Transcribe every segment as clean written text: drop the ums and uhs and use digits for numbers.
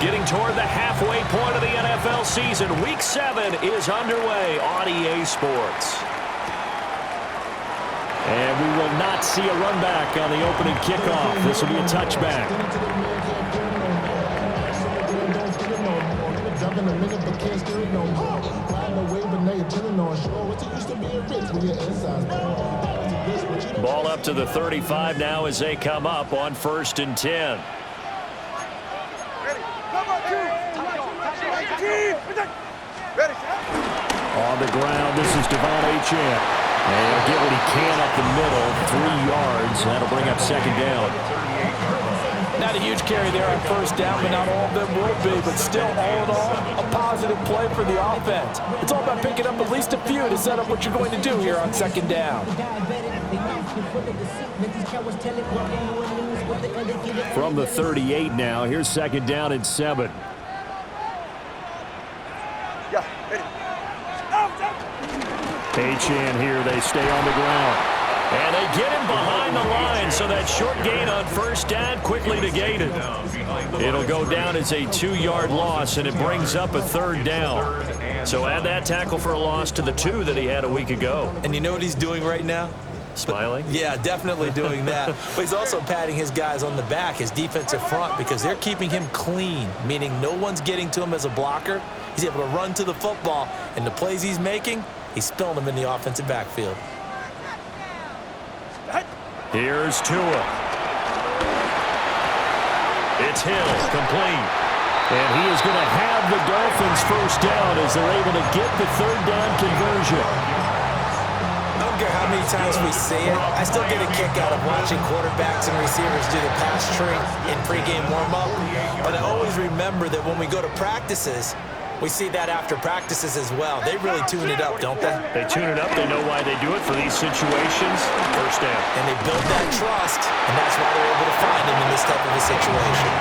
Getting toward the halfway point of the NFL season. Week 7 is underway on EA Sports. And we will not see a run back on the opening kickoff. This will be a touchback. Ball up to the 35 now as they come up on 1st and 10. On the ground, this is Devon Achane. And he'll get what he can up the middle, 3 yards. That'll bring up 2nd down. Not a huge carry there on 1st down, but not all of them will be. But still, all in all, a positive play for the offense. It's all about picking up at least a few to set up what you're going to do here on 2nd down. From the 38 now, here's 2nd down and 7. Achane here, they stay on the ground. And they get him behind the line, so that short gain on 1st down quickly negated. It'll go down as a 2-yard loss, and it brings up a 3rd down. So add that tackle for a loss to the 2 that he had a week ago. And you know what he's doing right now? Smiling? Yeah, definitely doing that. But he's also patting his guys on the back, his defensive front, because they're keeping him clean, meaning no one's getting to him as a blocker. He's able to run to the football, and the plays he's making, he's spilling them in the offensive backfield. Here's Tua. It's Hill, complete. And he is going to have the Dolphins 1st down as they're able to get the 3rd down conversion. I don't care how many times we see it, I still get a kick out of watching quarterbacks and receivers do the pass tree in pregame warm-up. But I always remember that when we go to practices, we see that after practices as well. They really tune it up, don't they? They tune it up. They know why they do it for these situations. 1st down. And they build that trust, and that's why they're able to find him in this type of a situation.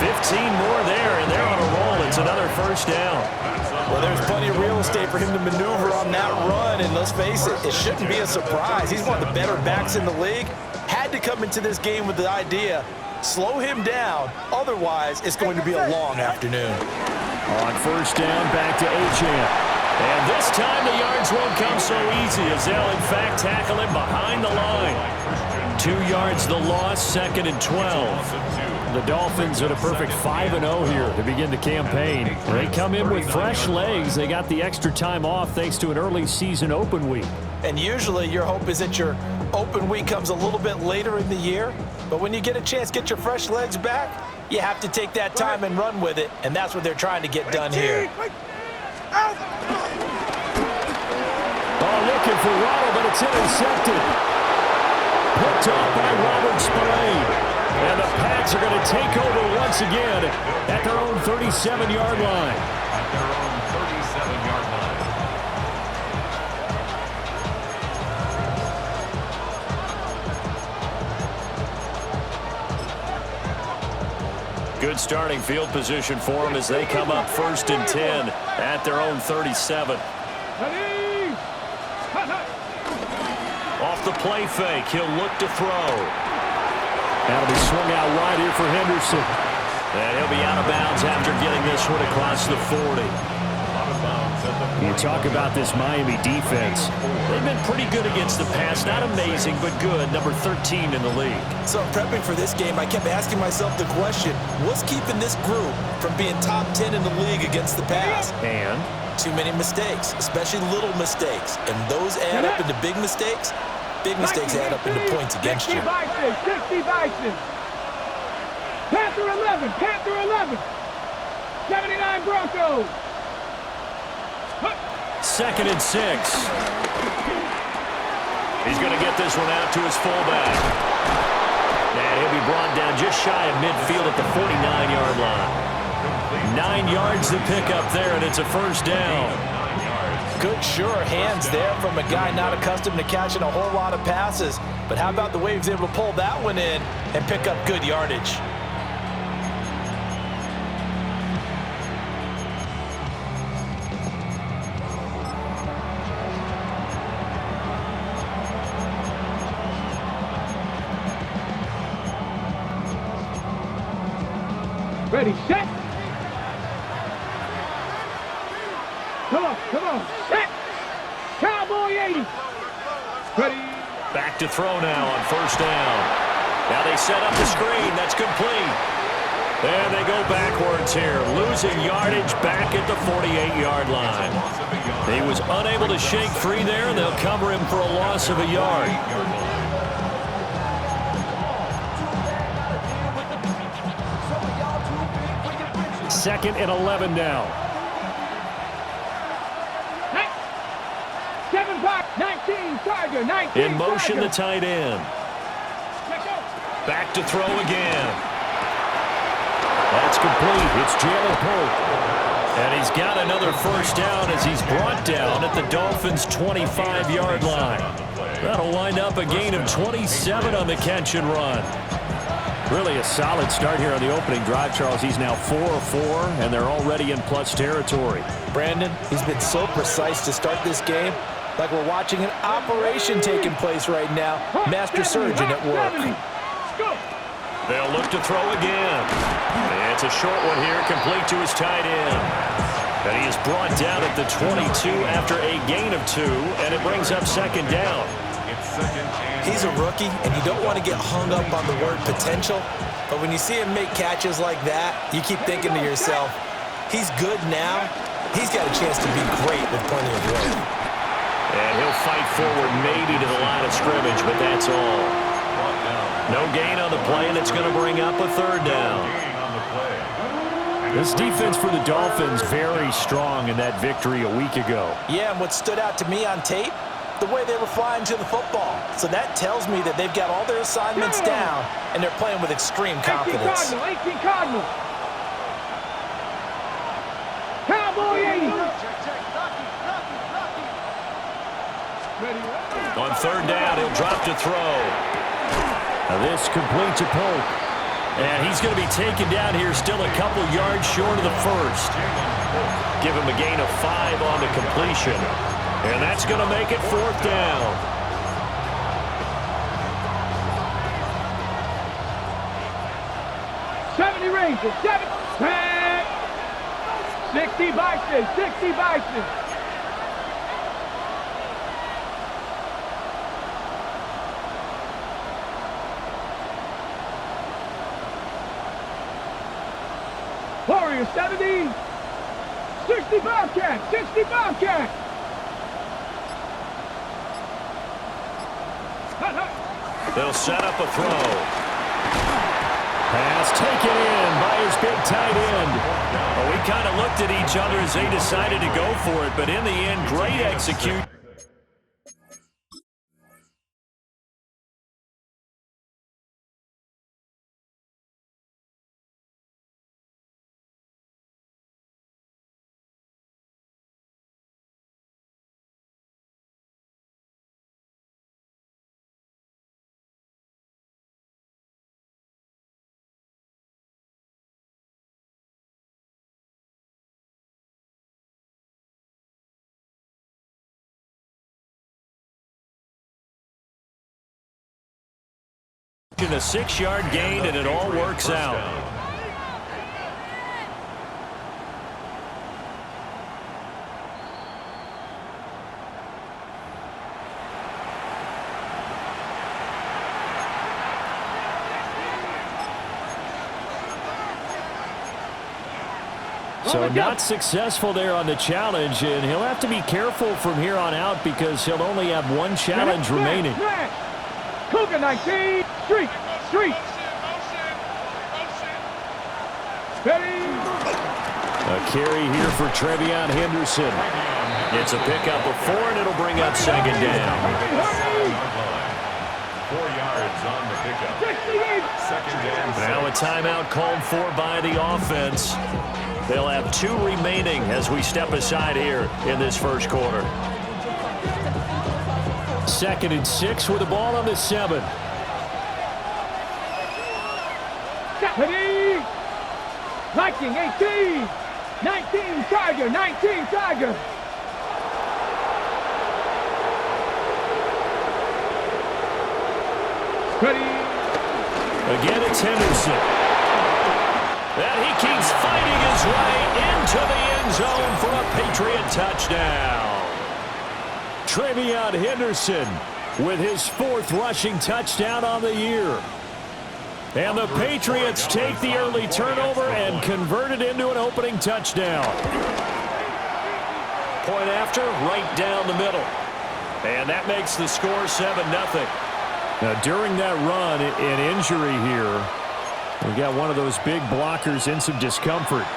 15 more there, and they're on a roll. It's another 1st down. Well, there's plenty of real estate for him to maneuver on that run, and let's face it, it shouldn't be a surprise. He's one of the better backs in the league. Had to come into this game with the idea, slow him down, otherwise it's going to be a long afternoon. On 1st down, back to Achane. And this time the yards won't come so easy as they'll, in fact, tackle him behind the line. 2 yards the loss, 2nd and 12. The Dolphins at a perfect 5-0 here to begin the campaign. They come in with fresh legs. They got the extra time off thanks to an early season open week. And usually your hope is that your open week comes a little bit later in the year. But when you get a chance to get your fresh legs back, you have to take that time and run with it, and that's what they're trying to get done here. Oh, looking for Waddle, but it's intercepted. Picked off by Robert Spillane. And the Pats are going to take over once again at their own 37-yard line. Good starting field position for them as they come up 1st and 10 at their own 37. Off the play fake, he'll look to throw. That'll be swung out wide here for Henderson. And he'll be out of bounds after getting this one across the 40. You talk about this Miami defense. They've been pretty good against the pass. Not amazing, but good. Number 13 in the league. So prepping for this game, I kept asking myself the question, what's keeping this group from being top 10 in the league against the pass? And? Too many mistakes, especially little mistakes. And those add up into big mistakes. Big mistakes add up into points against you. 60 Bison. Panther 11. Panther 11. 79 Broncos. 2nd and 6. He's going to get this one out to his fullback. And he'll be brought down just shy of midfield at the 49-yard line. 9 yards to pick up there, and it's a 1st down. Good, sure hands there from a guy not accustomed to catching a whole lot of passes. But how about the way he was able to pull that one in and pick up good yardage? Ready, set. Cowboy 80. Ready. Back to throw now on first down. Now they set up the screen. That's complete. And they go backwards here, losing yardage back at the 48-yard line. He was unable to shake free there, and they'll cover him for a loss of a yard. Second and 11 now. 19, Tiger, 19. In motion, Tiger. the tight end. Back to throw again. That's complete. It's Jalen Pope. And he's got another first down as he's brought down at the Dolphins' 25-yard line. That'll wind up a gain of 27 on the catch and run. Really a solid start here on the opening drive, Charles. He's now 4 of 4, and they're already in plus territory. Brandon, he's been so precise to start this game, like we're watching an operation taking place right now. Master surgeon at work. They'll look to throw again. It's a short one here, complete to his tight end. And he is brought down at the 22 after a gain of 2, and it brings up second down. He's a rookie, and you don't want to get hung up on the word potential, but when you see him make catches like that, you keep thinking to yourself, he's good now. He's got a chance to be great with plenty of room. And he'll fight forward maybe to the line of scrimmage, but that's all. No gain on the play, and it's going to bring up a third down. This defense for the Dolphins very strong in that victory a week ago. Yeah, and what stood out to me on tape, the way they were flying to the football. So that tells me that they've got all their assignments down, and they're playing with extreme confidence. 18 Cardinal. Cowboy 80. On third down, he'll drop to throw. Now this complete to Pope. And he's going to be taken down here, still a couple yards short of the first. Give him a gain of 5 on the completion. And that's going to make it fourth down. Rangers, 7. 60 Bison, 60 Bison. Warriors, 70. 60 Bobcat, 60 Bobcat. They'll set up a throw. Pass taken in by his big tight end. Well, we kind of looked at each other as they decided to go for it, but in the end, great execution. A 6-yard gain, and it all works out. So not successful there on the challenge, and he'll have to be careful from here on out because he'll only have one challenge remaining. Cougar 19, street. Ready. A carry here for Trevion Henderson. It's a pickup of 4, and it'll bring up second down. 4 yards on the pickup. Second down. Now a timeout called for by the offense. They'll have 2 remaining as we step aside here in this first quarter. 2nd and 6 with the ball on the 7. Ready. Viking 18. 19 Tiger. 19 Tiger. Ready. Again, it's Henderson. And he keeps fighting his way into the end zone for a Patriot touchdown. Travion Henderson with his 4th rushing touchdown on the year. And the Patriots take the early turnover and convert it into an opening touchdown. Point after, right down the middle. And that makes the score 7-0. Now, during that run, an injury here. We got one of those big blockers in some discomfort.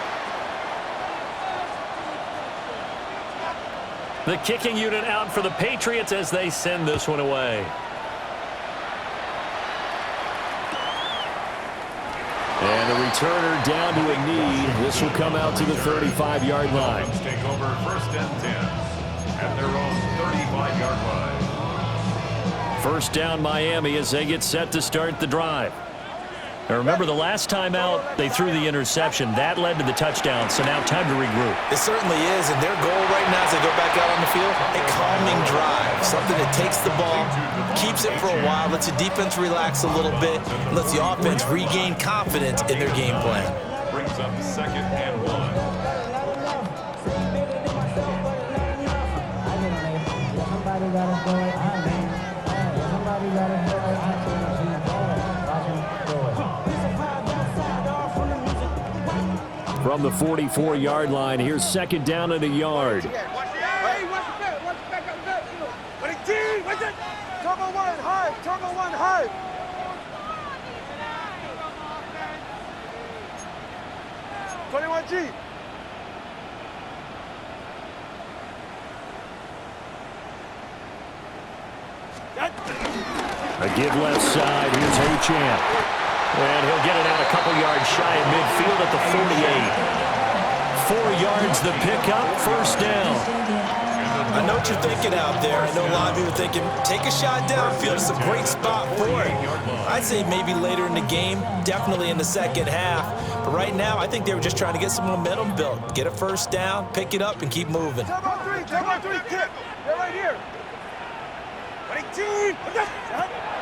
The kicking unit out for the Patriots as they send this one away. And the returner down to a knee. This will come out to the 35-yard line. Dolphins take over 1st and 10 at their own 35-yard line. First down Miami as they get set to start the drive. Now remember, the last time out, they threw the interception. That led to the touchdown, so now time to regroup. It certainly is, and their goal right now as they go back out on the field, a calming drive, something that takes the ball, keeps it for a while, lets the defense relax a little bit, and lets the offense regain confidence in their game plan. Brings up 2nd and 1. From the 44-yard line, here's 2nd down and a yard. Turbo one high. A give left side. Here's Achane. And he'll get it out a couple yards shy of midfield at the 48. 4 yards the pickup, 1st down. I know what you're thinking out there. I know a lot of you are thinking, take a shot downfield. It's a great spot for it. I'd say maybe later in the game, definitely in the 2nd half. But right now, I think they were just trying to get some momentum built. Get a 1st down, pick it up, and keep moving. Turbo 3, kick. They're right here.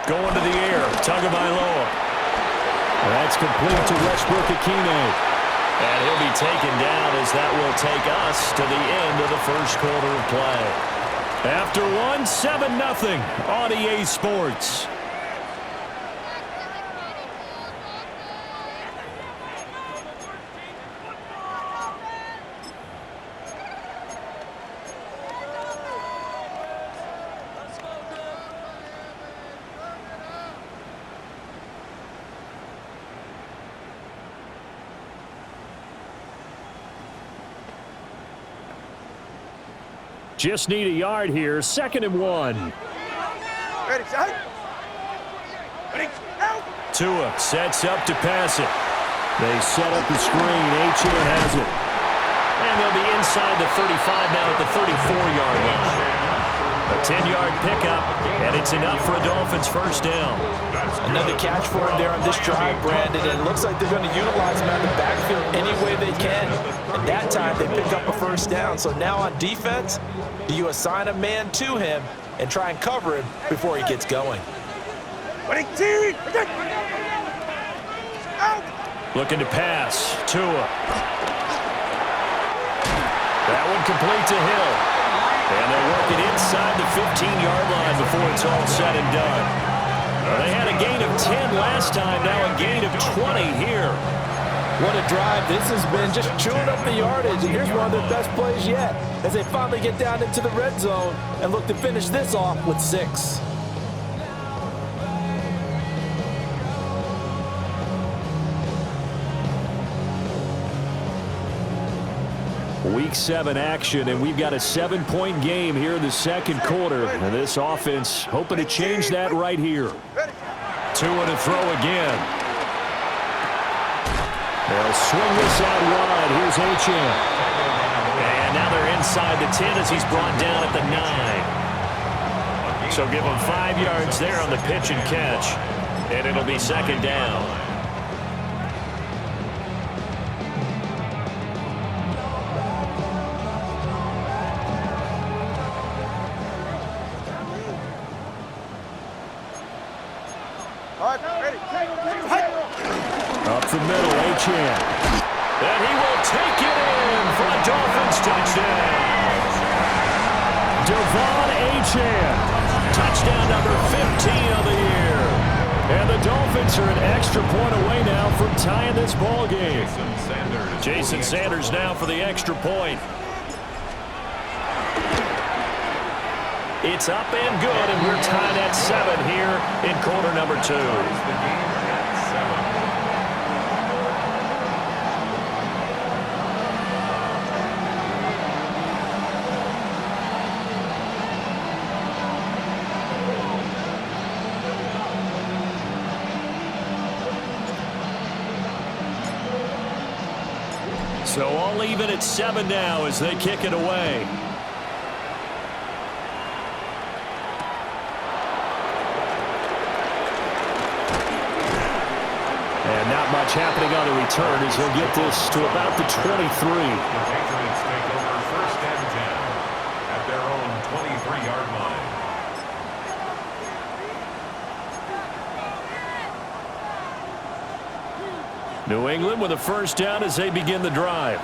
Going to the air, Tagovailoa. That's complete to Westbrook-Ikhine. And he'll be taken down as that will take us to the end of the 1st quarter of play. After one, 7-0 on EA Sports. Just need a yard here. 2nd and 1. Ready, set. Ready, out. Tua sets up to pass it. They set up the screen. Achane has it. And they'll be inside the 35 now at the 34-yard line. A 10-yard pickup, and it's enough for a Dolphins 1st down. Another catch for him there on this drive, Brandon, and it looks like they're going to utilize him out of the backfield any way they can. And that time, they pick up a 1st down. So now on defense, do you assign a man to him and try and cover him before he gets going? Looking to pass. Tua. That one complete to Hill. And they'll work it inside the 15-yard line before it's all said and done. They had a gain of 10 last time, now a gain of 20 here. What a drive. This has been just chewing up the yardage, and here's one of their best plays yet as they finally get down into the red zone and look to finish this off with 6. Week 7 action, and we've got a 7-point game here in the 2nd quarter. And this offense hoping to change that right here. Tua to throw again. They'll swing this out wide. Here's Achane. And now they're inside the 10 as he's brought down at the 9. So give him 5 yards there on the pitch and catch. And it'll be 2nd down. Up the middle, Achane. And he will take it in for a Dolphins touchdown. Devon Achane. Touchdown number 15 of the year. And the Dolphins are an extra point away now from tying this ball game. Jason Sanders now for the extra point. It's up and good, and we're tied at 7 here in quarter number 2. So all even at 7 now as they kick it away. And not much happening on the return as he'll get this to about the 23. The Patriots take over 1st and 10 at their own 23-yard line. New England with a 1st down as they begin the drive.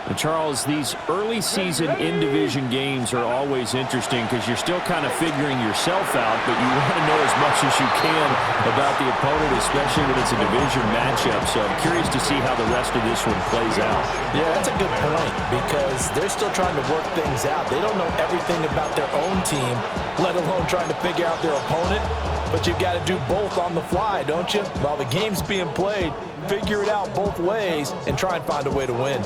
And Charles, these early season in-division games are always interesting because you're still kind of figuring yourself out, but you want to know as much as you can about the opponent, especially when it's a division matchup. So I'm curious to see how the rest of this one plays out. Yeah, that's a good point because they're still trying to work things out. They don't know everything about their own team, let alone trying to figure out their opponent. But you've got to do both on the fly, don't you? While the game's being played, figure it out both ways and try and find a way to win.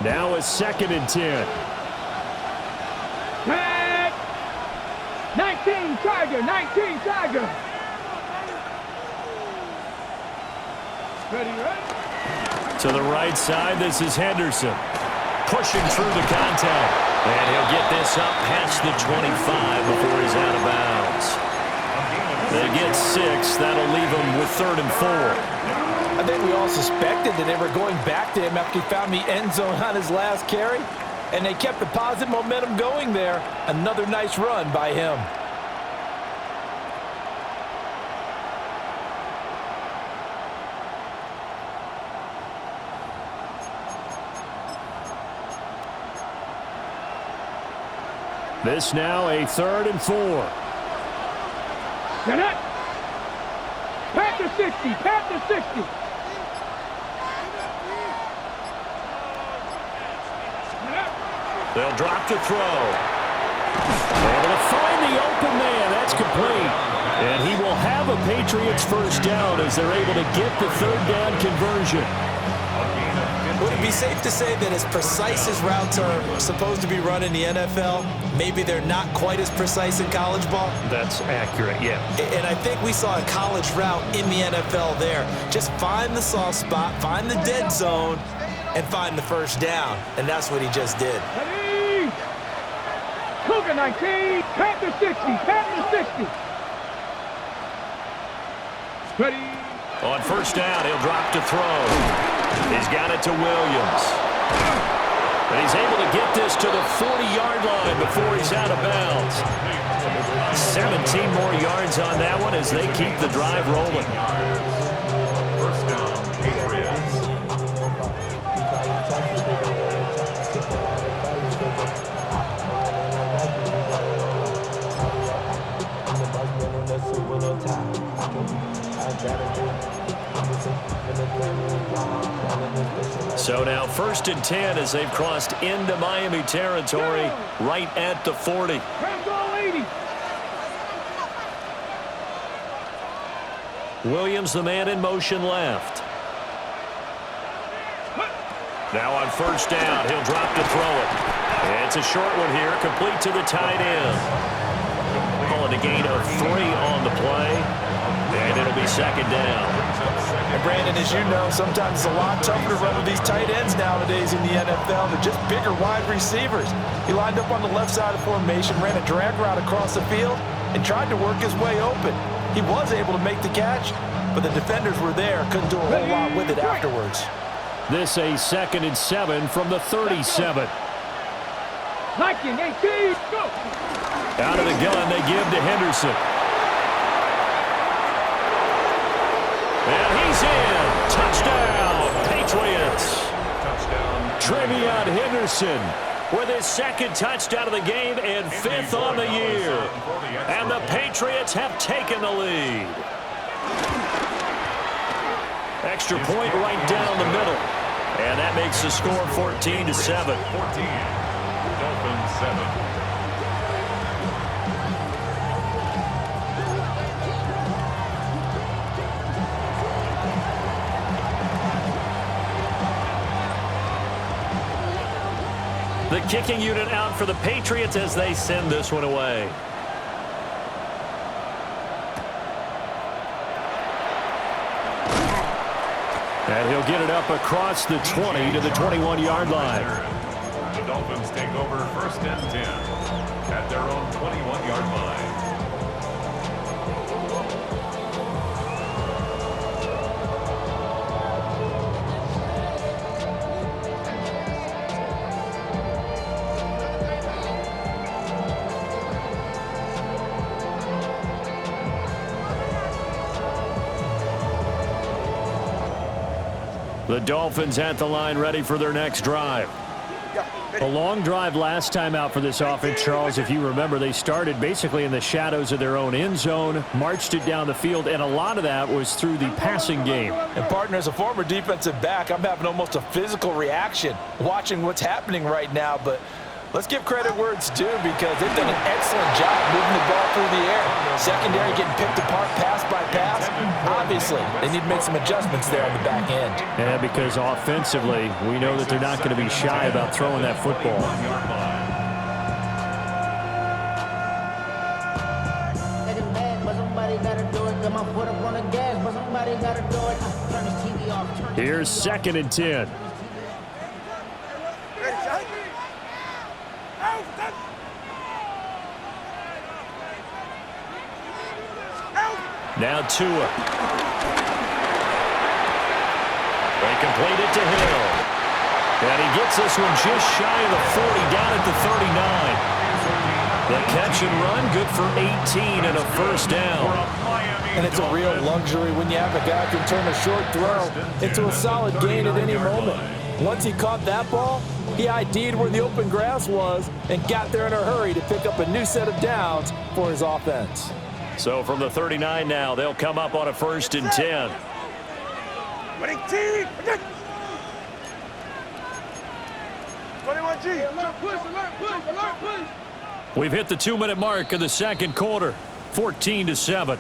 Now a 2nd and 10. Tag! 19 Tiger, 19 Tiger. Ready? To the right side, this is Henderson. Pushing through the contact. And he'll get this up past the 25 before he's out of bounds. They get 6. That'll leave him with 3rd and 4. I think we all suspected that they were going back to him after he found the end zone on his last carry. And they kept the positive momentum going there. Another nice run by him. This now a 3rd and 4. Get it! Panther 60, Panther 60. They'll drop to throw. Able to find the open man. That's complete. And he will have a Patriots 1st down as they're able to get the 3rd down conversion. Would it be safe to say that as precise as routes are supposed to be run in the NFL, maybe they're not quite as precise in college ball? That's accurate, yeah. And I think we saw a college route in the NFL there. Just find the soft spot, find the dead zone, and find the 1st down. And that's what he just did. Ready? Cougar 19, Panther 60, Panther 60. Ready? On 1st down, he'll drop to throw. He's got it to Williams. And he's able to get this to the 40-yard line before he's out of bounds. 17 more yards on that one as they keep the drive rolling. 1st down, Patriots. So now 1st and 10 as they've crossed into Miami territory right at the 40. Williams, the man in motion left. Now on 1st down, he'll drop to throw it. It's a short one here, complete to the tight end. Calling a gain of 3 on the play, and it'll be 2nd down. And Brandon, as you know, sometimes it's a lot tougher to run with these tight ends nowadays in the NFL. They're just bigger wide receivers. He lined up on the left side of the formation, ran a drag route across the field, and tried to work his way open. He was able to make the catch, but the defenders were there, couldn't do a whole lot with it afterwards. This a 2nd and 7 from the 37. 19-18, go! Out of the gun, they give to Henderson. And he's in. Touchdown. TreVeyon Henderson with his second touchdown of the game and 5th on the year. And the Patriots have taken the lead. Extra point right down the middle. And that makes the score 14-7. 14. Dolphins 7. The kicking unit out for the Patriots as they send this one away. And he'll get it up across the 20 to the 21-yard line. The Dolphins take over 1st and 10 at their own 21-yard line. The Dolphins at the line, ready for their next drive. A long drive last time out for this offense, Charles. If you remember, they started basically in the shadows of their own end zone, marched it down the field, and a lot of that was through the passing game. And, partner, as a former defensive back, I'm having almost a physical reaction watching what's happening right now. But let's give credit where it's due because they've done an excellent job moving the ball through the air. Secondary getting picked apart pass by pass. Obviously, they need to make some adjustments there on the back end. Yeah, because offensively, we know that they're not going to be shy about throwing that football. Here's 2nd and 10. Now Tua. They complete it to Hill. And he gets this one just shy of the 40, down at the 39. The catch and run, good for 18 and a 1st down. And it's a real luxury when you have a guy who can turn a short throw into a solid gain at any moment. Once he caught that ball, he ID'd where the open grass was and got there in a hurry to pick up a new set of downs for his offense. So from the 39 now, they'll come up on a 1st and 10. We've hit the 2-minute mark of the 2nd quarter, 14-7.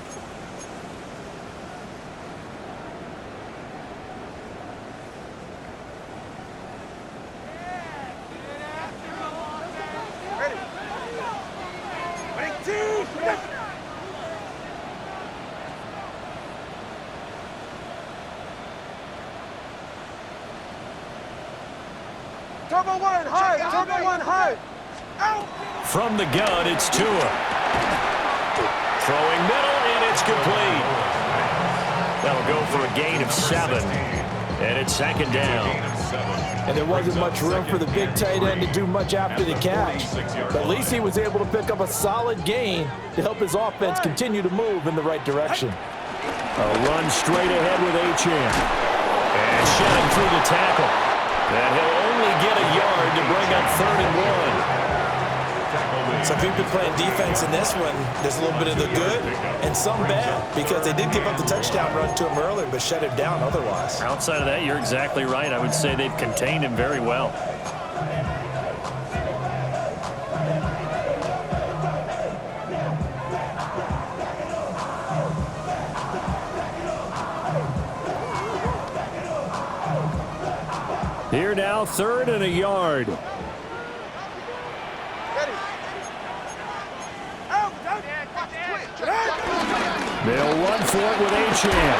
Turbo one high. From the gun, it's Tua. Throwing middle, and it's complete. That'll go for a gain of 7. And it's 2nd down. And there wasn't much room for the big tight end to do much after the catch. But at least he was able to pick up a solid gain to help his offense continue to move in the right direction. A run straight ahead with Achane. And shedding through the tackle. And he'll only get a yard to bring up 3rd and 1. So if you've been playing defense in this one, there's a little bit of the good and some bad because they did give up the touchdown run to him earlier but shut him down otherwise. Outside of that, you're exactly right. I would say they've contained him very well. Here now, 3rd and a yard. They'll run for it with Achane.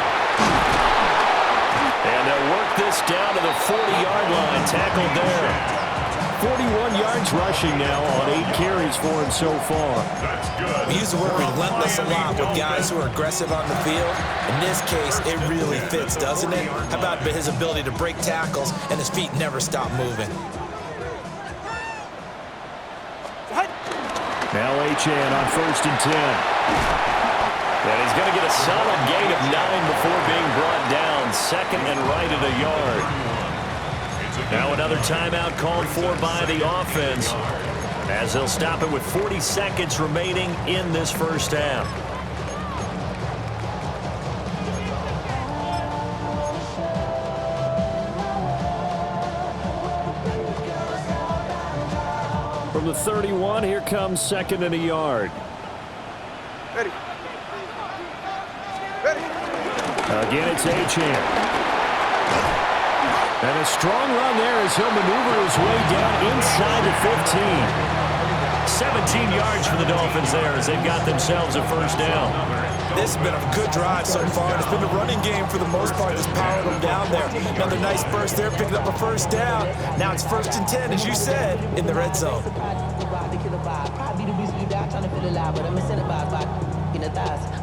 And they'll work this down to the 40-yard line, tackled there. 41 yards rushing now on 8 carries for him so far. That's good. We use the word relentless a lot with guys who are aggressive on the field. In this case, it really fits, doesn't it? How about his ability to break tackles and his feet never stop moving? Now Achane on 1st and 10. And he's going to get a solid gain of 9 before being brought down. 2nd and right at a yard. Now another timeout called for by the offense, as they'll stop it with 40 seconds remaining in this first half. From the 31, here comes second and a yard. Ready. Ready. Again, it's Achane. And a strong run there as he'll maneuver his way down inside the 15. 17 yards for the Dolphins there as they've got themselves a first down. This has been a good drive so far. It's been the running game for the most part that's powered them down there. Another nice burst there, picking up a first down. Now it's 1st and 10, as you said, in the red zone.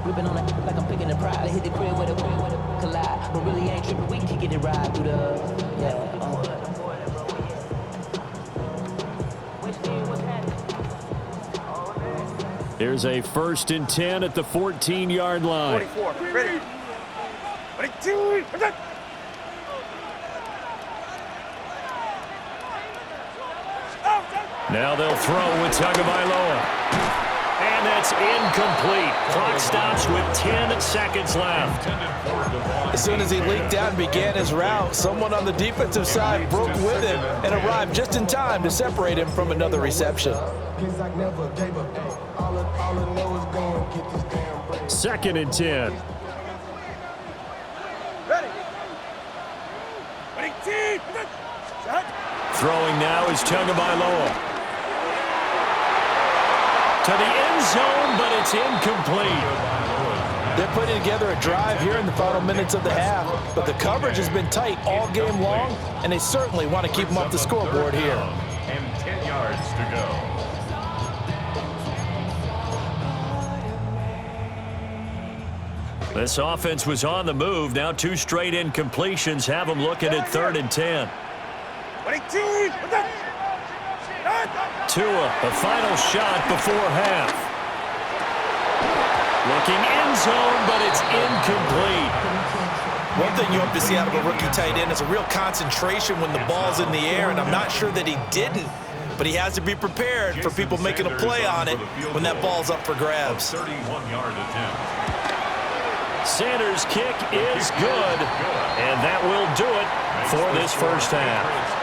Ripping on it like I'm picking a pride. I hit the crib with a collide, but really ain't tripping. We can kick it and ride through the Here's a 1st and 10 at the 14-yard line. 44. Ready. 22. Now they'll throw with Tagovailoa. And that's incomplete. Clock stops with 10 seconds left. As soon as he leaked out and began his route, someone on the defensive side broke with him and arrived just in time to separate him from another reception. 2nd and 10. Ready. 22. Throwing now is Tagovailoa. To the end zone, but it's incomplete. They're putting together a drive here in the final minutes of the half, but the coverage has been tight all game long, and they certainly want to keep them off the scoreboard here. And 10 yards to go. This offense was on the move. Now 2 straight incompletions have them looking at 3rd and 10. 22. Tua, the final shot before half. Looking end zone, but it's incomplete. One thing you hope to see out of a rookie tight end is a real concentration when the ball's in the air, and I'm not sure that he didn't, but he has to be prepared for people making a play on it when that ball's up for grabs. 31-yard attempt. Sanders' kick is good, and that will do it for this first half.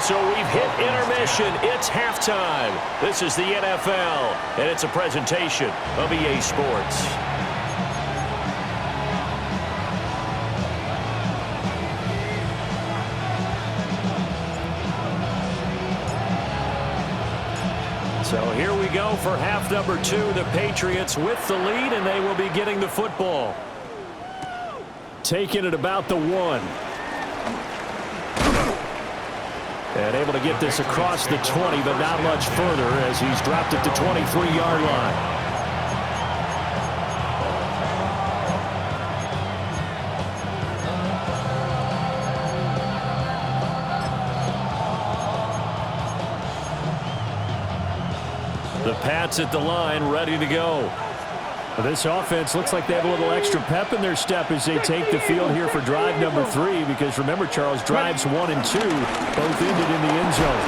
So we've hit intermission. It's halftime. This is the NFL, and it's a presentation of EA Sports. So here we go for half number 2. The Patriots with the lead, and they will be getting the football. Taking it about the 1. And able to get this across the 20, but not much further as he's dropped it to 23-yard line. The Pats at the line, ready to go. This offense looks like they have a little extra pep in their step as they take the field here for drive number 3, because remember, Charles, drives 1 and 2 both ended in the end zone.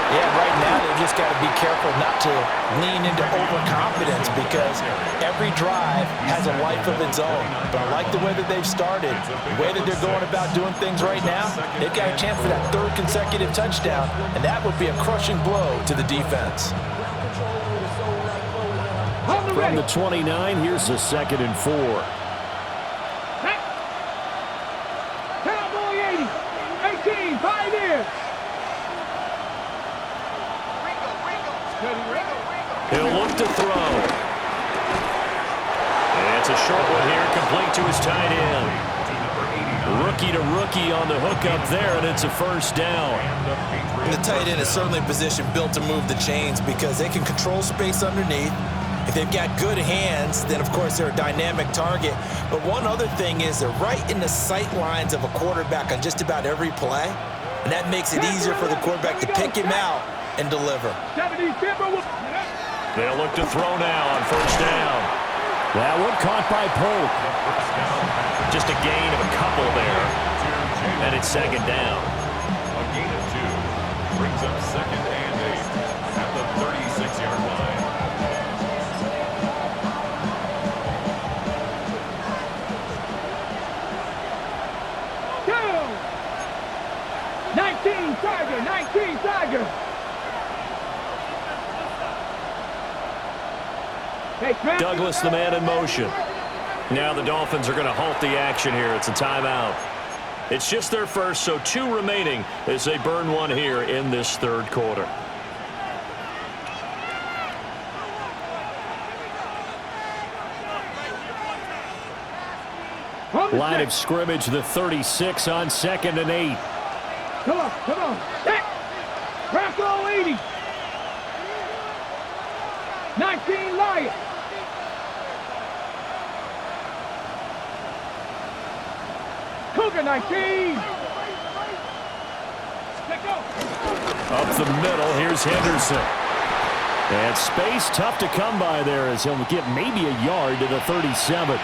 Yeah, right now they've just got to be careful not to lean into overconfidence, because every drive has a life of its own. But I like the way that they've started, the way that they're going about doing things right now. They've got a chance for that 3rd consecutive touchdown, and that would be a crushing blow to the defense. From the 29, here's the 2nd and 4. Cowboy 80. 18. 5 years. He'll look to throw. And it's a short one here, complete to his tight end. Rookie to rookie on the hook up there, and it's a first down. And the tight end is certainly a position built to move the chains, because they can control space underneath. If they've got good hands, then of course they're a dynamic target. But one other thing is they're right in the sight lines of a quarterback on just about every play. And that makes it easier for the quarterback to pick him out and deliver. They'll look to throw now on first down. That one caught by Pope. Just a gain of a couple there. And it's 2nd down. gain of 2. Brings up 2nd and 8 at the 36-yard line. Go! 19 Tiger, 19 Tiger. Hey, Douglas, the man in motion. Now the Dolphins are going to halt the action here. It's a timeout. It's just their first, so 2 remaining as they burn one here in this third quarter. Line of scrimmage, the 36 on 2nd and 8. Come on, come on. Set. Bronco 80. 19 Lions. Cougar 19. Let go. Up the middle, here's Henderson. And space tough to come by there as he'll get maybe a yard to the 37.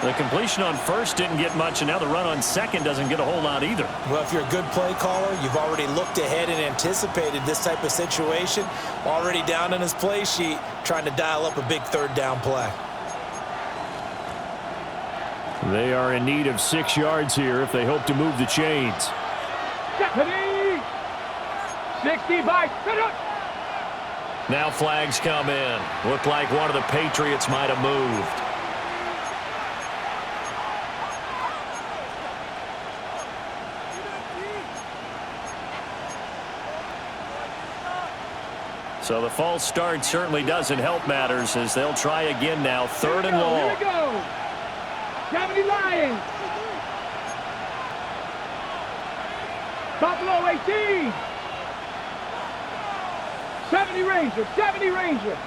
The completion on first didn't get much, and now the run on second doesn't get a whole lot either. Well, if you're a good play caller, you've already looked ahead and anticipated this type of situation. Already down on his play sheet, trying to dial up a big third down play. They are in need of 6 yards here if they hope to move the chains. 70. 60 by. Now flags come in. Looked like one of the Patriots might have moved. So the false start certainly doesn't help matters as they'll try again now. 3rd and long. Here we go. 70 Lions. Buffalo 18. 70 Rangers. 70 Rangers.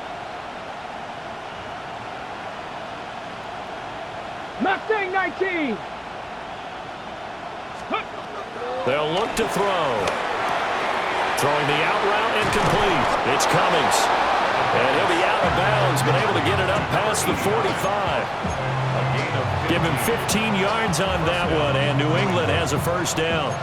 Mustang 19. They'll look to throw. Throwing the out route incomplete. It's Cummings. And he'll be out of bounds, but able to get it up past the 45. Give him 15 yards on that one, and New England has a first down.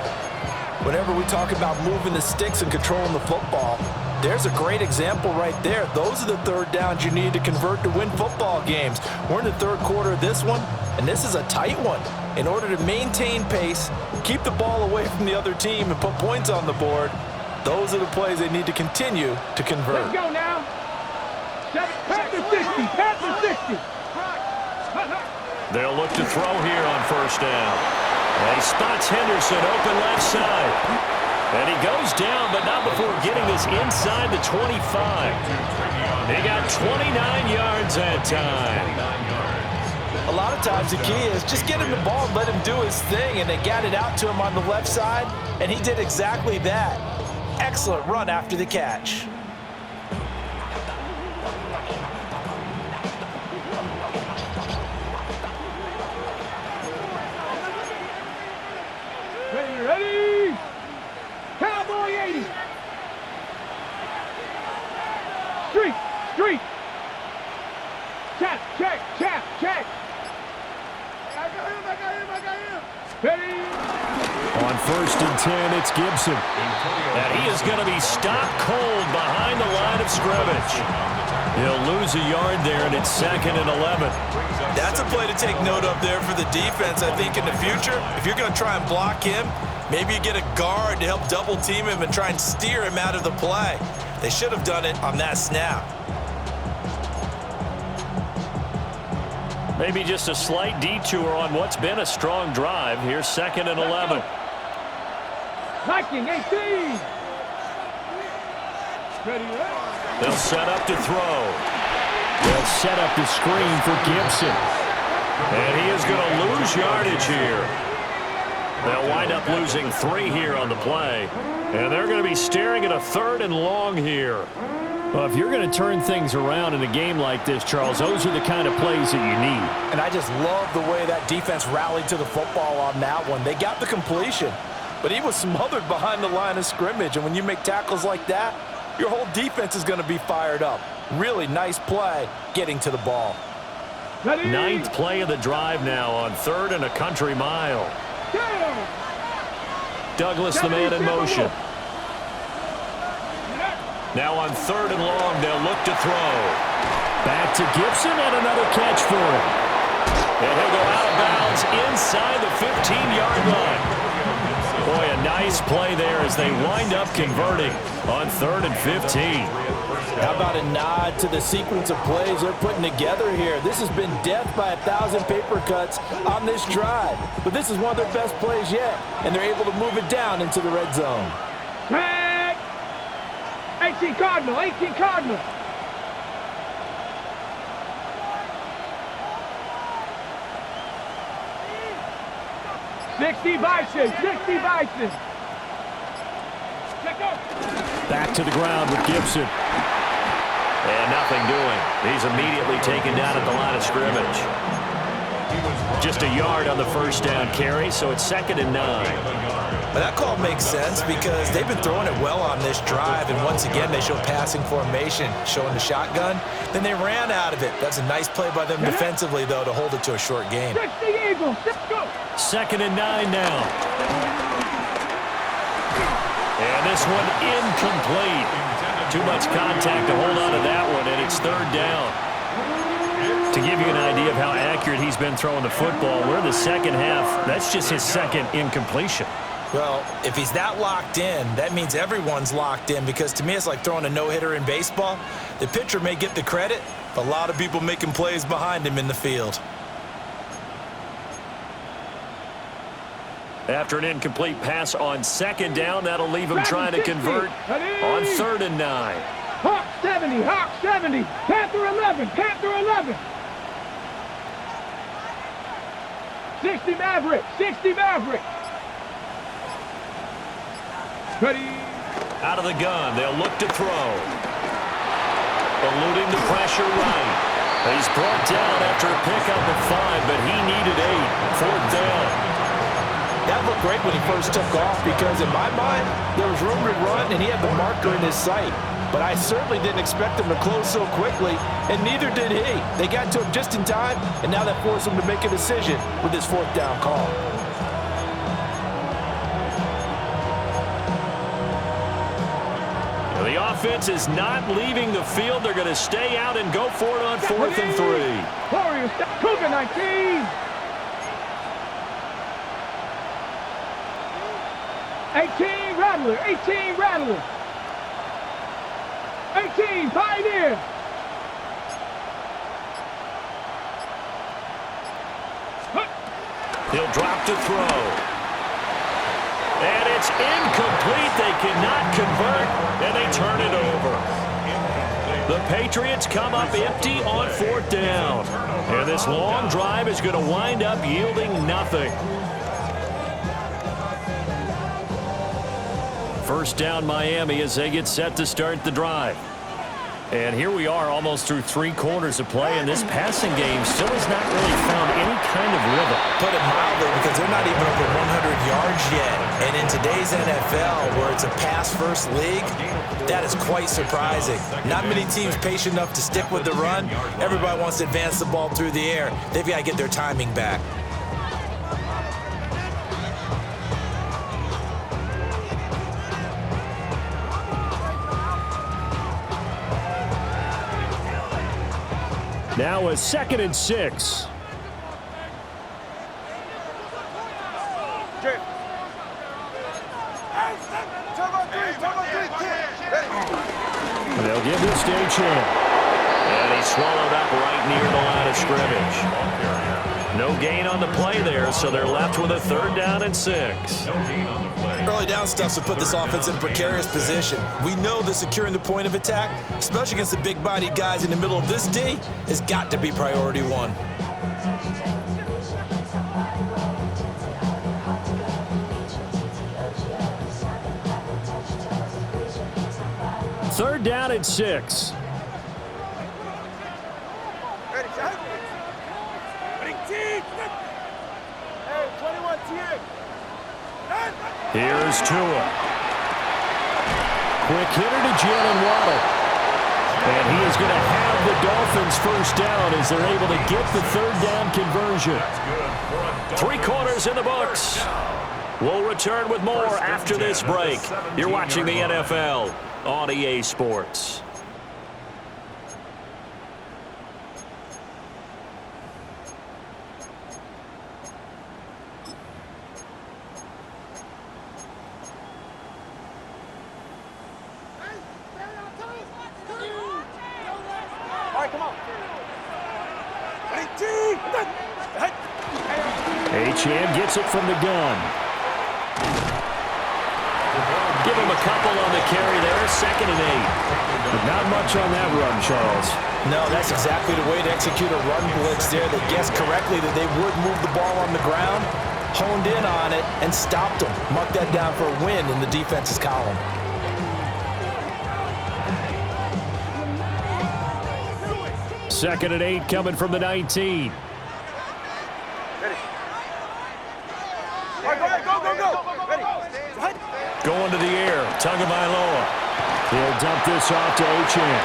Whenever we talk about moving the sticks and controlling the football, there's a great example right there. Those are the third downs you need to convert to win football games. We're in the third quarter of this one, and this is a tight one. In order to maintain pace, keep the ball away from the other team, and put points on the board, those are the plays they need to continue to convert. Let's go now. Panther 60. Panther 60. They'll look to throw here on first down. And he spots Henderson open left side. And he goes down, but not before getting this inside the 25. He got 29 yards that time. A lot of times the key is just get him the ball and let him do his thing, and they got it out to him on the left side, and he did exactly that. Excellent run after the catch. Ready? Cowboy 80. Street. Check. Ready? On 1st and 10, it's Gibson. And he is going to be stopped cold behind the line of scrimmage. He'll lose a yard there, and it's 2nd and 11. That's a play to take note of there for the defense, I think, in the future. If you're going to try and block him, maybe you get a guard to help double team him and try and steer him out of the play. They should have done it on that snap. Maybe just a slight detour on what's been a strong drive. Here's 2nd and 11. Viking 18. Ready? They'll set up to throw. They'll set up the screen for Gibson. And he is going to lose yardage here. They'll wind up losing 3 here on the play. And they're going to be staring at a 3rd and long here. Well, if you're going to turn things around in a game like this, Charles, those are the kind of plays that you need. And I just love the way that defense rallied to the football on that one. They got the completion, but he was smothered behind the line of scrimmage. And when you make tackles like that, your whole defense is going to be fired up. Really nice play getting to the ball. Ready? 9th play of the drive now on 3rd and a country mile. McDouglas, the man in motion. Now on 3rd and long, they'll look to throw. Back to Gibson and another catch for him. And he'll go out of bounds inside the 15-yard line. Boy, a nice play there as they wind up converting on 3rd and 15. How about a nod to the sequence of plays they're putting together here? This has been death by 1,000 paper cuts on this drive. But this is one of their best plays yet, and they're able to move it down into the red zone. Tag! 18 Cardinal, 18 Cardinal. $60 Bison, $60 Bison. Back to the ground with Gibson. And nothing doing. He's immediately taken down at the line of scrimmage. Just a yard on the first down carry, so it's 2nd and 9. But that call makes sense because they've been throwing it well on this drive, and once again they show passing formation, showing the shotgun. Then they ran out of it. That's a nice play by them defensively, though, to hold it to a short gain. 60 Eagles, 2nd and 9 now. And this one incomplete. Too much contact to hold on to that one, and it's 3rd down. To give you an idea of how accurate he's been throwing the football, we're in the second half. That's just his 2nd incompletion. Well, if he's that locked in, that means everyone's locked in, because to me it's like throwing a no-hitter in baseball. The pitcher may get the credit, but a lot of people making plays behind him in the field. After an incomplete pass on 2nd down, that'll leave him trying to convert on 3rd and 9. Hawk 70, Hawk 70. Panther 11, Panther 11. 60 Maverick, 60 Maverick. Ready. Out of the gun, they'll look to throw. Eluding the pressure right. He's brought down after a pickup of 5, but he needed 8. 4th down. That looked great when he first took off because, in my mind, there was room to run and he had the marker in his sight. But I certainly didn't expect him to close so quickly, and neither did he. They got to him just in time, and now that forced him to make a decision with his 4th down call. The offense is not leaving the field. They're going to stay out and go for it on 4th and 3. Warriors, Cougar 19. 18 Rattler, 18 Rattler. 18 Pioneer. He'll drop to throw. And it's incomplete. They cannot convert, and they turn it over. The Patriots come up empty on 4th down. And this long drive is going to wind up yielding nothing. First down Miami as they get set to start the drive. And here we are almost through 3 quarters of play, and this passing game still has not really found any kind of rhythm. Put it mildly, because they're not even over 100 yards yet. And in today's NFL, where it's a pass-first league, that is quite surprising. Not many teams patient enough to stick with the run. Everybody wants to advance the ball through the air. They've got to get their timing back. Now a 2nd and 6. They'll give this to H.M. And he's swallowed up right near the line of scrimmage. No gain on the play there, so they're left with a 3rd down and 6. Early down stuff will put this offense in a precarious position. We know that securing the point of attack, especially against the big-bodied guys in the middle of this D, has got to be priority 1. Third down and 6. Here's Tua. Quick hitter to Jalen Waddle. And he is going to have the Dolphins first down as they're able to get the 3rd down conversion. 3 quarters in the books. We'll return with more First and after 10 this at the break. You're watching the 17-yard line. NFL on EA Sports. Achane gets it from the gun. Give him a couple on the carry there, 2nd and 8. But not much on that run, Charles. No, that's exactly the way to execute a run blitz there. They guessed correctly that they would move the ball on the ground, honed in on it, and stopped them. Mark that down for a win in the defense's column. Second and 8 coming from the 19. Going to the air, Tagovailoa. He'll dump this off to Achane.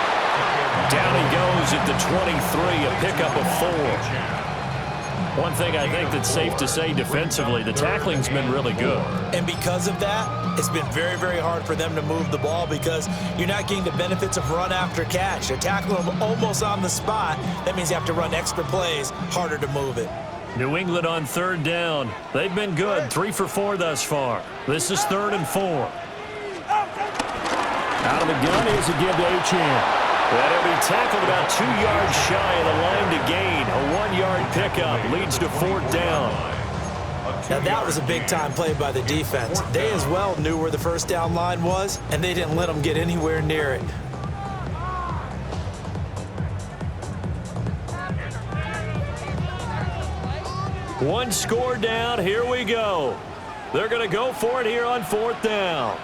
Down he goes at the 23, a pickup of 4. One thing I think that's safe to say defensively, the tackling's been really good. And because of that, it's been very, very hard for them to move the ball because you're not getting the benefits of run after catch. They're tackling them almost on the spot. That means you have to run extra plays, harder to move it. New England on 3rd down. They've been good, 3 for 4 thus far. This is 3rd and 4. Out of the gun is a give to Achane. That'll be tackled about 2 yards shy of the line to gain. A 1-yard pickup leads to 4th down. Now that was a big-time play by the defense. They as well knew where the 1st down line was, and they didn't let them get anywhere near it. One score down, here we go. They're going to go for it here on 4th down.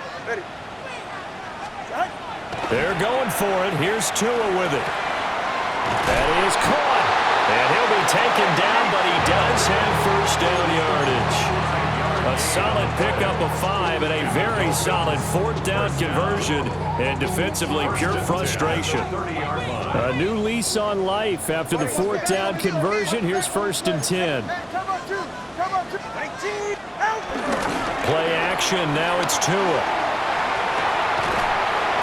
They're going for it. Here's Tua with it. That is caught. And he'll be taken down, but he does have 1st down yardage. A solid pickup of 5 and a very solid 4th down conversion. And defensively, pure frustration. A new lease on life after the 4th down conversion. Here's 1st and 10. Play action. Now it's Tua.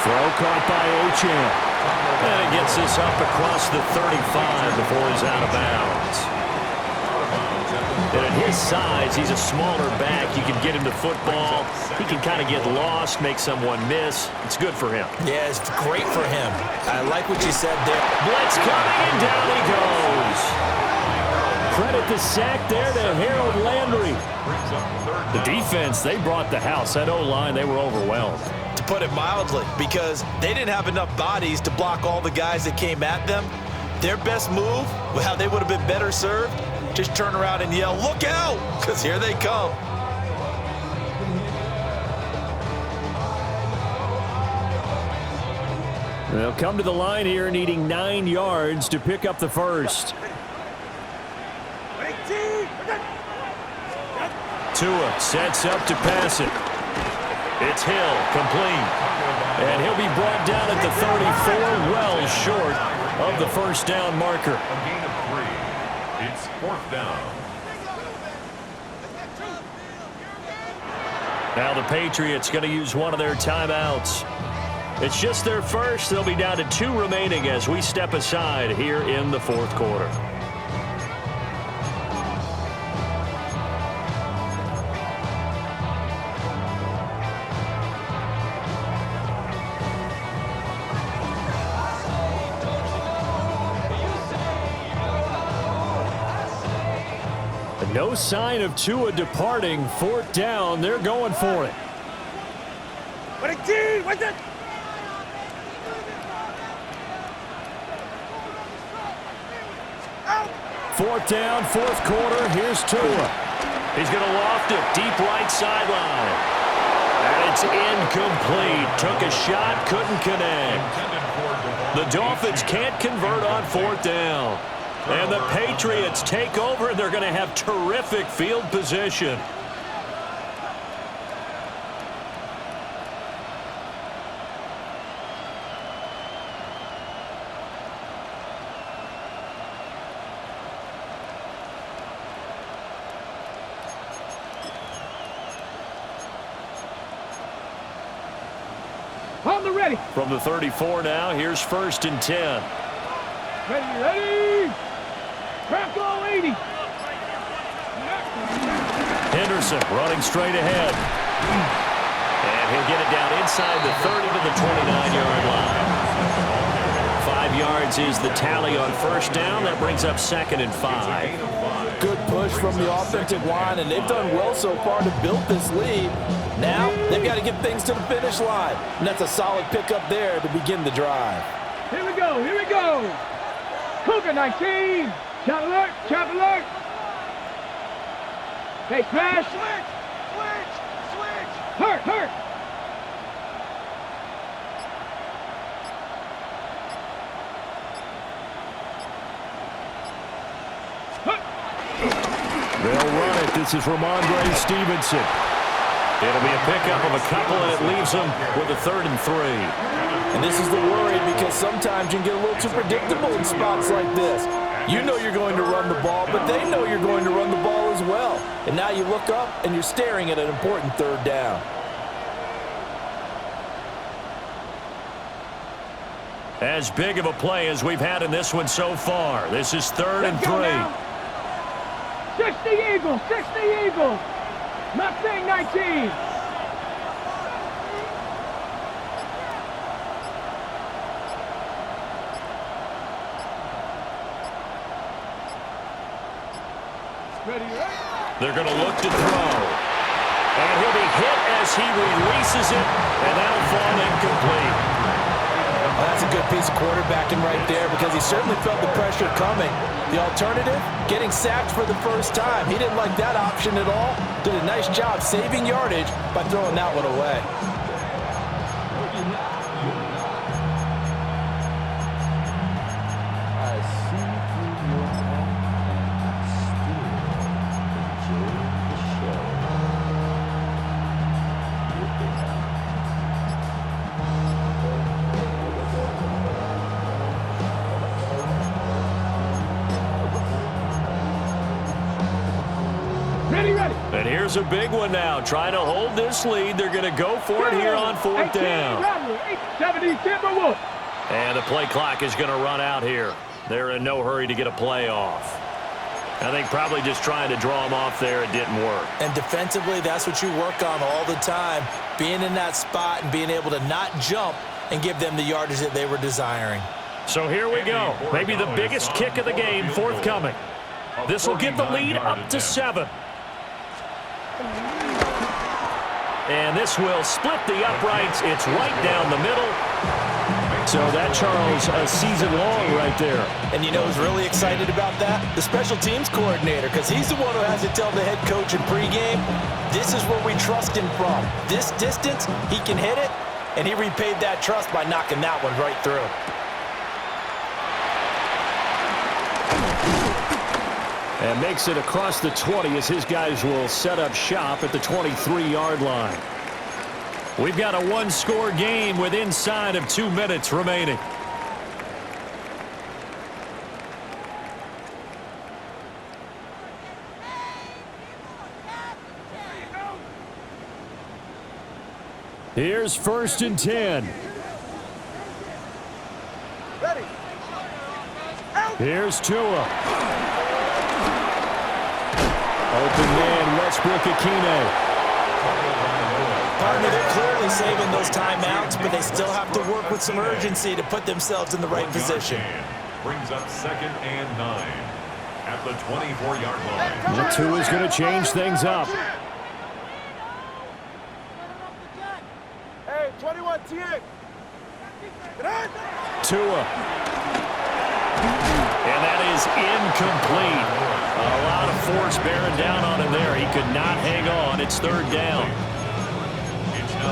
Throw caught by Achane. And it gets this up across the 35 before he's out of bounds. And at his size, he's a smaller back. You can get him to football. He can kind of get lost, make someone miss. It's good for him. Yeah, it's great for him. I like what you said there. Blitz coming, and down he goes. Credit the sack there to Harold Landry. The defense, they brought the house. That O-line, they were overwhelmed. To put it mildly, because they didn't have enough bodies to block all the guys that came at them. Their best move, how they would have been better served, just turn around and yell, "Look out!" because here they come. They'll come to the line here needing 9 yards to pick up the 1st. Tua sets up to pass it. It's Hill, complete. And he'll be brought down at the 34, well short of the 1st down marker. A gain of 3. It's 4th down. Now the Patriots going to use one of their timeouts. It's just their first. They'll be down to 2 remaining as we step aside here in the 4th quarter. No sign of Tua departing. 4th down. They're going for it. 4th down, 4th quarter. Here's Tua. He's going to loft it deep right sideline. And it's incomplete. Took a shot, couldn't connect. The Dolphins can't convert on 4th down. And the Patriots take over, and they're going to have terrific field position. On the ready. From the 34 now, here's 1st and 10. Ready. Crack all 80. Henderson running straight ahead. And he'll get it down inside the 30 to the 29-yard line. 5 yards is the tally on 1st down. That brings up 2nd and 5. Good push from the offensive line, and they've done well so far to build this lead. Now, they've got to get things to the finish line, and that's a solid pickup there to begin the drive. Here we go. Here we go. Cougar 19. Chop alert. Chop alert. Hey, smash. Switch. Hurt. They'll run it. This is Ramondre Stevenson. It'll be a pickup of a couple, and it leaves them with a 3rd and 3. And this is the worry, because sometimes you can get a little too predictable in spots like this. You know you're going to run the ball, but they know you're going to run the ball as well. And now you look up, and you're staring at an important 3rd down. As big of a play as we've had in this one so far. This is 3rd and 3. 60 Eagles. Mustang 19. Ready. They're going to look to throw. And he'll be hit as he releases it, and that'll fall incomplete. Well, that's a good piece of quarterbacking right there, because he certainly felt the pressure coming. The alternative, getting sacked for the first time. He didn't like that option at all. Did a nice job saving yardage by throwing that one away. And here's a big one now. Trying to hold this lead. They're going to go for it here on 4th down. 70 Timberwolves. And the play clock is going to run out here. They're in no hurry to get a play off. I think probably just trying to draw them off there. It didn't work. And defensively, that's what you work on all the time. Being in that spot and being able to not jump and give them the yardage that they were desiring. So here we go. Maybe the biggest kick of the game forthcoming. This will get the lead up to 7. And this will split the uprights. It's right down the middle. So that, Charles, a season long right there. And you know who's really excited about that? The special teams coordinator, because he's the one who has to tell the head coach in pregame, this is where we trust him from. This distance, he can hit it, and he repaid that trust by knocking that one right through. And makes it across the 20 as his guys will set up shop at the 23-yard line. We've got a one-score game with inside of 2 minutes remaining. Here's 1st and 10. Here's Tua. Open man, Westbrook-Ikhine. Partner, they're clearly saving those timeouts, but they still have to work with some urgency to put themselves in the right position. Brings up 2nd and 9 at the 24-yard line. Well, Tua's going to change things up. Hey, 21 TX. Tua. And that is incomplete. A lot of force bearing down on him there. He could not hang on. It's 3rd down.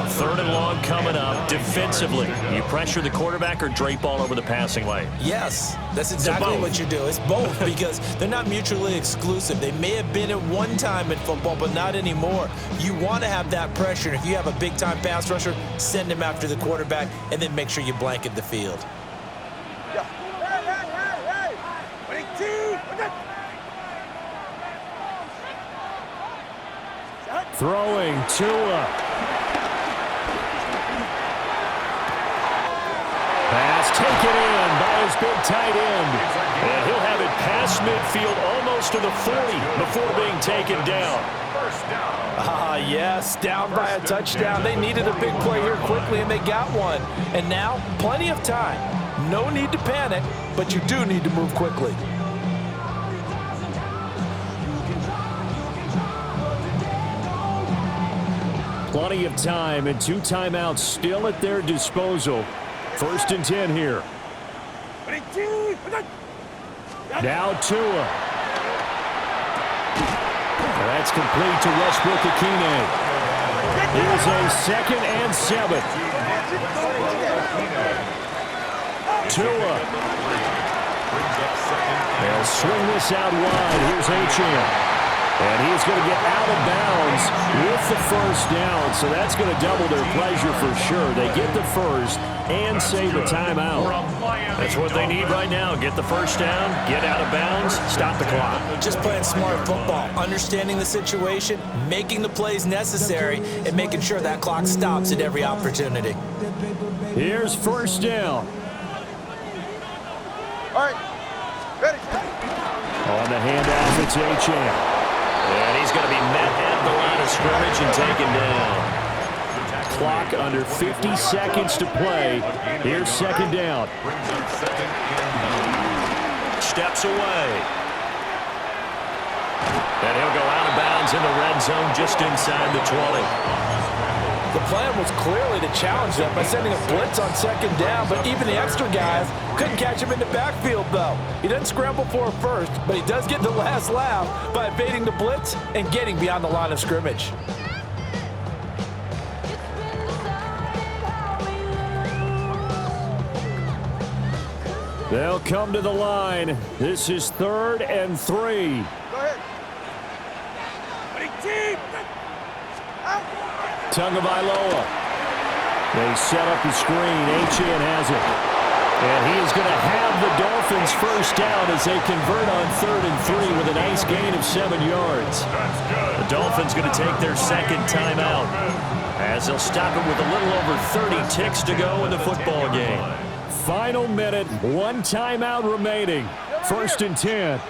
3rd and long coming up. Defensively, you pressure the quarterback or drape all over the passing lane? Yes, that's exactly what you do. It's both, because they're not mutually exclusive. They may have been at one time in football, but not anymore. You want to have that pressure. And if you have a big-time pass rusher, send him after the quarterback, and then make sure you blanket the field. Throwing Tua. big tight end. And he'll have it past midfield almost to the 40 before being taken down. Yes, down by a touchdown. They needed a big play here quickly, and they got one. And now, plenty of time. No need to panic, but you do need to move quickly. Plenty of time and 2 timeouts still at their disposal. 1st and 10 here. Now Tua. That's complete to Westbrook-Akine. Here's a 2nd and 7. Tua. They'll swing this out wide. Here's Achane. And he's going to get out of bounds with the 1st down. So that's going to double their pleasure for sure. They get the 1st and save a timeout. That's what they need right now. Get the 1st down, get out of bounds, stop the clock. Just playing smart football, understanding the situation, making the plays necessary, and making sure that clock stops at every opportunity. Here's 1st down. All right, ready. On the handoff, it's Achane. And he's going to be met at the line of scrimmage and taken down. Clock under 50 seconds to play. Here's 2nd down. Steps away. And he'll go out of bounds in the red zone just inside the 20. The plan was clearly to challenge them by sending a blitz on 2nd down, but even the extra guys couldn't catch him in the backfield, though. He doesn't scramble for a first, but he does get the last laugh by evading the blitz and getting beyond the line of scrimmage. They'll come to the line. This is 3rd and 3. Go ahead. Tagovailoa. They set up the screen. Achane has it. And he is going to have the Dolphins 1st down as they convert on 3rd and 3 with a nice gain of 7 yards. The Dolphins going to take their 2nd timeout as they'll stop it with a little over 30 ticks to go in the football game. Final minute, 1 timeout remaining. 1st and 10.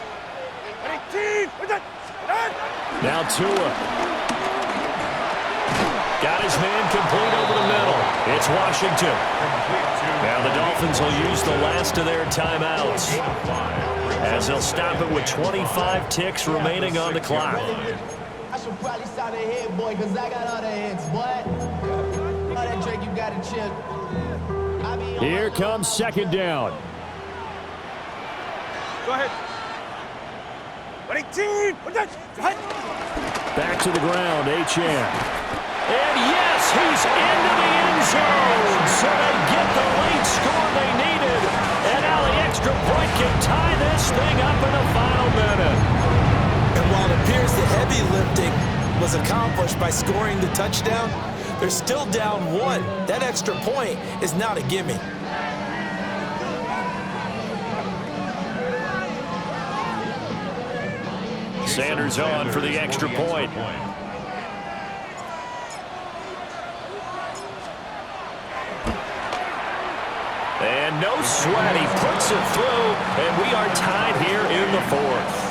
Now Tua. Got his man complete over the middle. It's Washington. Now the Dolphins will use the last of their timeouts as they'll stop it with 25 ticks remaining on the clock. I should probably start a hit, boy, because I got all the hits, boy. All that Drake, you got to chill. Here comes 2nd down. Go ahead. Back to the ground, Achane. And yes, he's into the end zone. So they get the late score they needed. And now the extra point can tie this thing up in the final minute. And while it appears the heavy lifting was accomplished by scoring the touchdown, they're still down 1. That extra point is not a gimme. Sanders on for the extra point. And no sweat, he puts it through, and we are tied here in the 4th.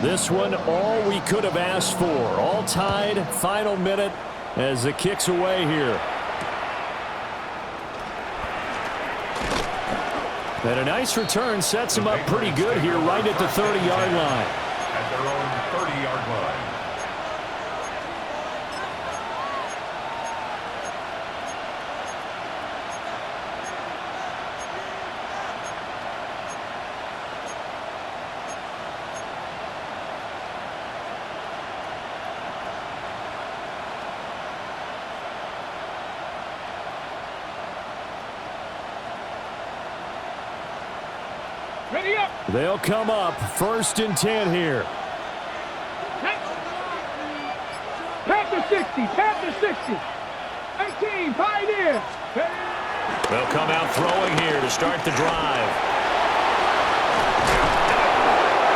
This one, all we could have asked for. All tied, final minute as the kick's away here. And a nice return sets him up pretty good here right at the 30-yard line. At their own 30-yard line. Ready up. They'll come up 1st and 10 here. Panther 60, Panther 60. 19, Pioneer. They'll come out throwing here to start the drive.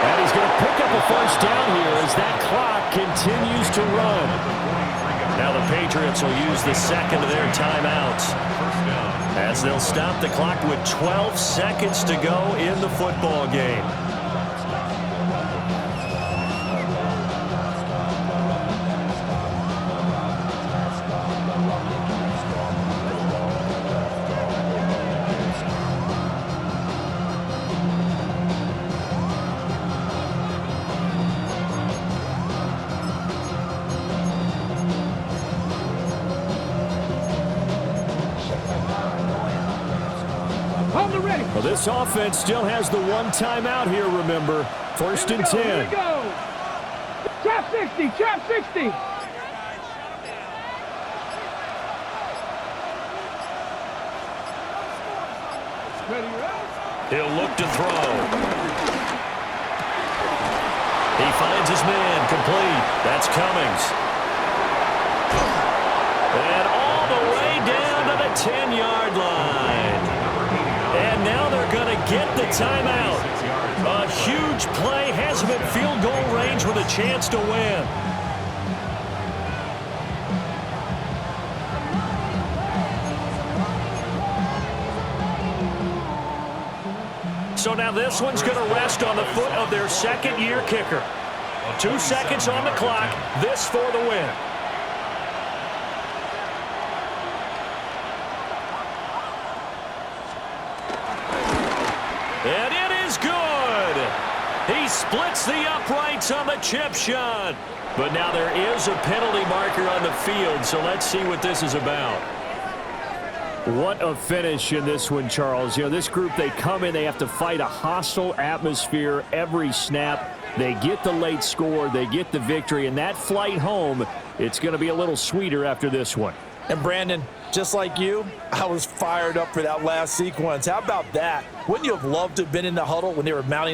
And he's going to pick up a first down here as that clock continues to run. Now the Patriots will use the second of their timeouts as they'll stop the clock with 12 seconds to go in the football game. Well, this offense still has the one timeout here, remember. First and 10. Here we go. Trap 60, trap 60. Ready, He'll look to throw. He finds his man, complete. That's Cummings. And all the way down to the 10-yard line. And now they're going to get the timeout. A huge play has him at field goal range with a chance to win. So now this one's going to rest on the foot of their second-year kicker. 2 seconds on the clock. This for the win. And it is good. He splits the uprights on the chip shot. But now there is a penalty marker on the field, so let's see what this is about. What a finish in this one, Charles. You know, this group, they come in, they have to fight a hostile atmosphere every snap. They get the late score, they get the victory, and that flight home, it's going to be a little sweeter after this one. And Brandon, just like you, I was fired up for that last sequence. How about that? Wouldn't you have loved to have been in the huddle when they were mounting